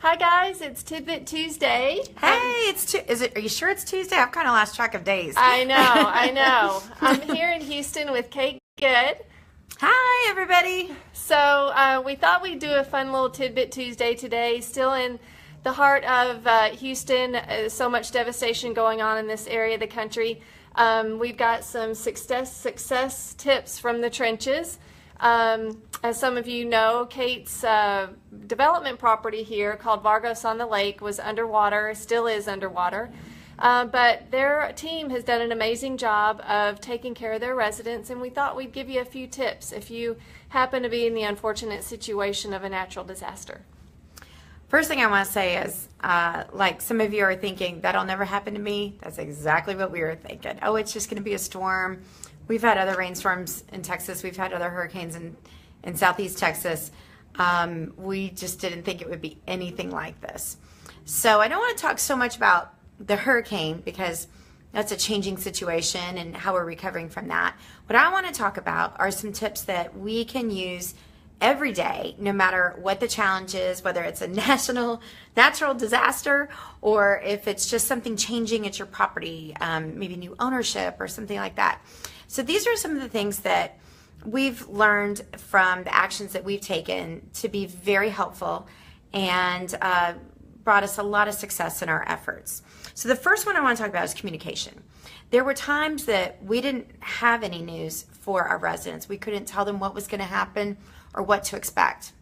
Hi guys, it's Tidbit Tuesday. Hey, Are you sure it's Tuesday? I've kind of lost track of days. I know. I'm here in Houston with Kate Good. Hi, everybody. So we thought we'd do a fun little Tidbit Tuesday today. Still in the heart of Houston, so much devastation going on in this area of the country. We've got some success tips from the trenches. As some of you know, Kate's development property here called Vargos on the Lake was underwater, still is underwater, but their team has done an amazing job of taking care of their residents, and we thought we'd give you a few tips if you happen to be in the unfortunate situation of a natural disaster. First thing I want to say is, like some of you are thinking, that'll never happen to me. That's exactly what we were thinking. Oh, it's just going to be a storm. We've had other rainstorms in Texas. We've had other hurricanes in Southeast Texas. We just didn't think it would be anything like this. So I don't want to talk so much about the hurricane because that's a changing situation and how we're recovering from that. What I want to talk about are some tips that we can use every day, no matter what the challenge is, whether it's a natural disaster or if it's just something changing at your property, maybe new ownership or something like that. So these are some of the things that we've learned from the actions that we've taken to be very helpful and brought us a lot of success in our efforts. So the first one I want to talk about is communication. There were times that we didn't have any news for our residents. We couldn't tell them what was going to happen or what to expect.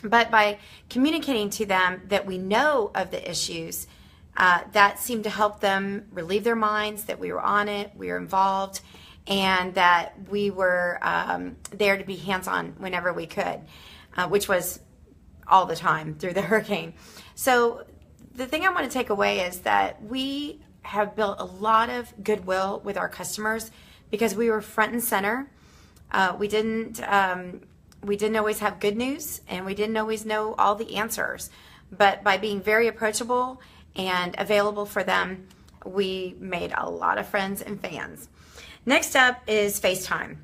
But by communicating to them that we know of the issues, that seemed to help them relieve their minds, that we were on it, we were involved, and that we were there to be hands-on whenever we could, which was all the time through the hurricane. So the thing I want to take away is that we have built a lot of goodwill with our customers because we were front and center. We didn't always have good news, and we didn't always know all the answers. But by being very approachable and available for them, we made a lot of friends and fans. Next up is FaceTime.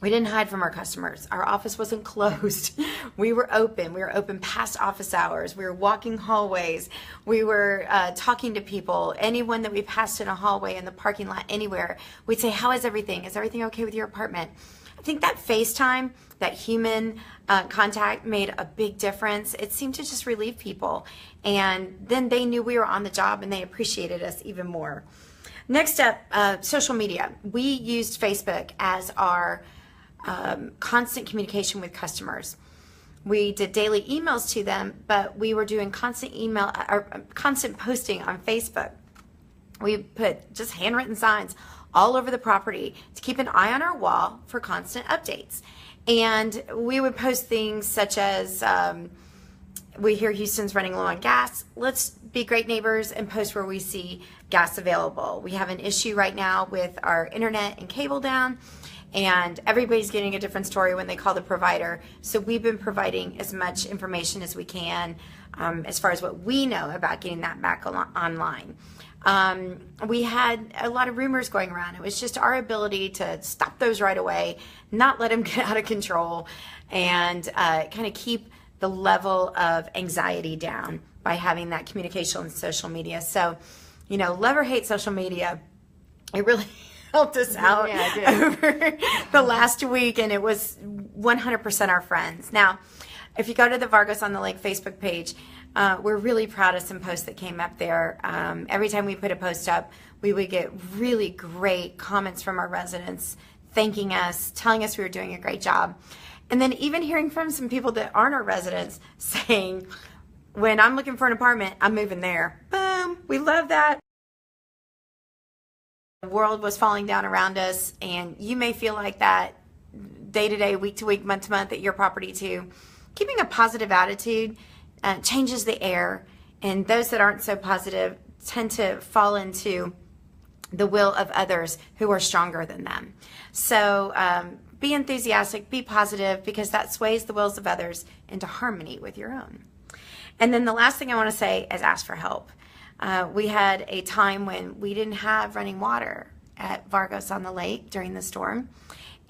We didn't hide from our customers. Our office wasn't closed. We were open. We were open past office hours. We were walking hallways. We were talking to people. Anyone that we passed in a hallway, in the parking lot, anywhere, we'd say, how is everything? Is everything okay with your apartment? I think that FaceTime, that human contact made a big difference. It seemed to just relieve people. And then they knew we were on the job and they appreciated us even more. Next up, social media. We used Facebook as our constant communication with customers. We did daily emails to them, but we were doing constant posting on Facebook. We put just handwritten signs all over the property to keep an eye on our wall for constant updates. And we would post things such as, we hear Houston's running low on gas. Let's be great neighbors and post where we see gas available. We have an issue right now with our internet and cable down, and everybody's getting a different story when they call the provider. So we've been providing as much information as we can as far as what we know about getting that back online. We had a lot of rumors going around. It was just our ability to stop those right away, not let them get out of control, and kind of keep the level of anxiety down by having that communication on social media. So, love or hate social media, it really helped us out over the last week, and it was 100% our friends. Now, if you go to the Vargos on the Lake Facebook page, we're really proud of some posts that came up there. Every time we put a post up, we would get really great comments from our residents, thanking us, telling us we were doing a great job. And then even hearing from some people that aren't our residents saying, when I'm looking for an apartment, I'm moving there. Boom, we love that. The world was falling down around us, and you may feel like that day to day, week to week, month to month at your property too. Keeping a positive attitude changes the air, and those that aren't so positive tend to fall into the will of others who are stronger than them. So be enthusiastic, be positive, because that sways the wills of others into harmony with your own. And then the last thing I want to say is ask for help. We had a time when we didn't have running water at Vargos on the Lake during the storm,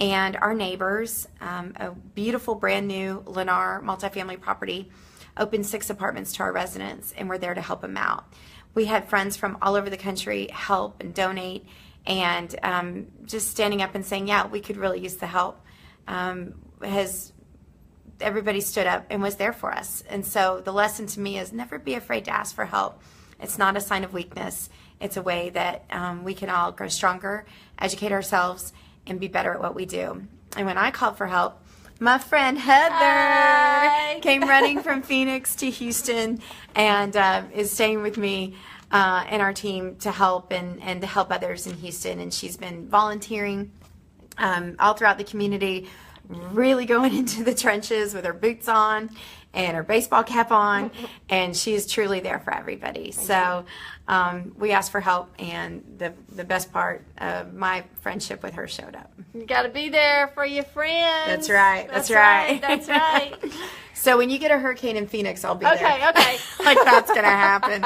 and our neighbors, a beautiful brand new Lennar multifamily property, opened 6 apartments to our residents, and we're there to help them out. We had friends from all over the country help and donate, and just standing up and saying, yeah, we could really use the help. Everybody stood up and was there for us. And so the lesson to me is never be afraid to ask for help. It's not a sign of weakness. It's a way that we can all grow stronger, educate ourselves, and be better at what we do. And when I called for help, my friend Heather came running from Phoenix to Houston and is staying with me and our team to help and to help others in Houston. And she's been volunteering all throughout the community, really going into the trenches with her boots on and her baseball cap on, and she is truly there for everybody. So we asked for help, and the best part of my friendship with her showed up. You got to be there for your friends. That's right. That's right. That's right. So when you get a hurricane in Phoenix, I'll be there. Okay. Like that's going to happen.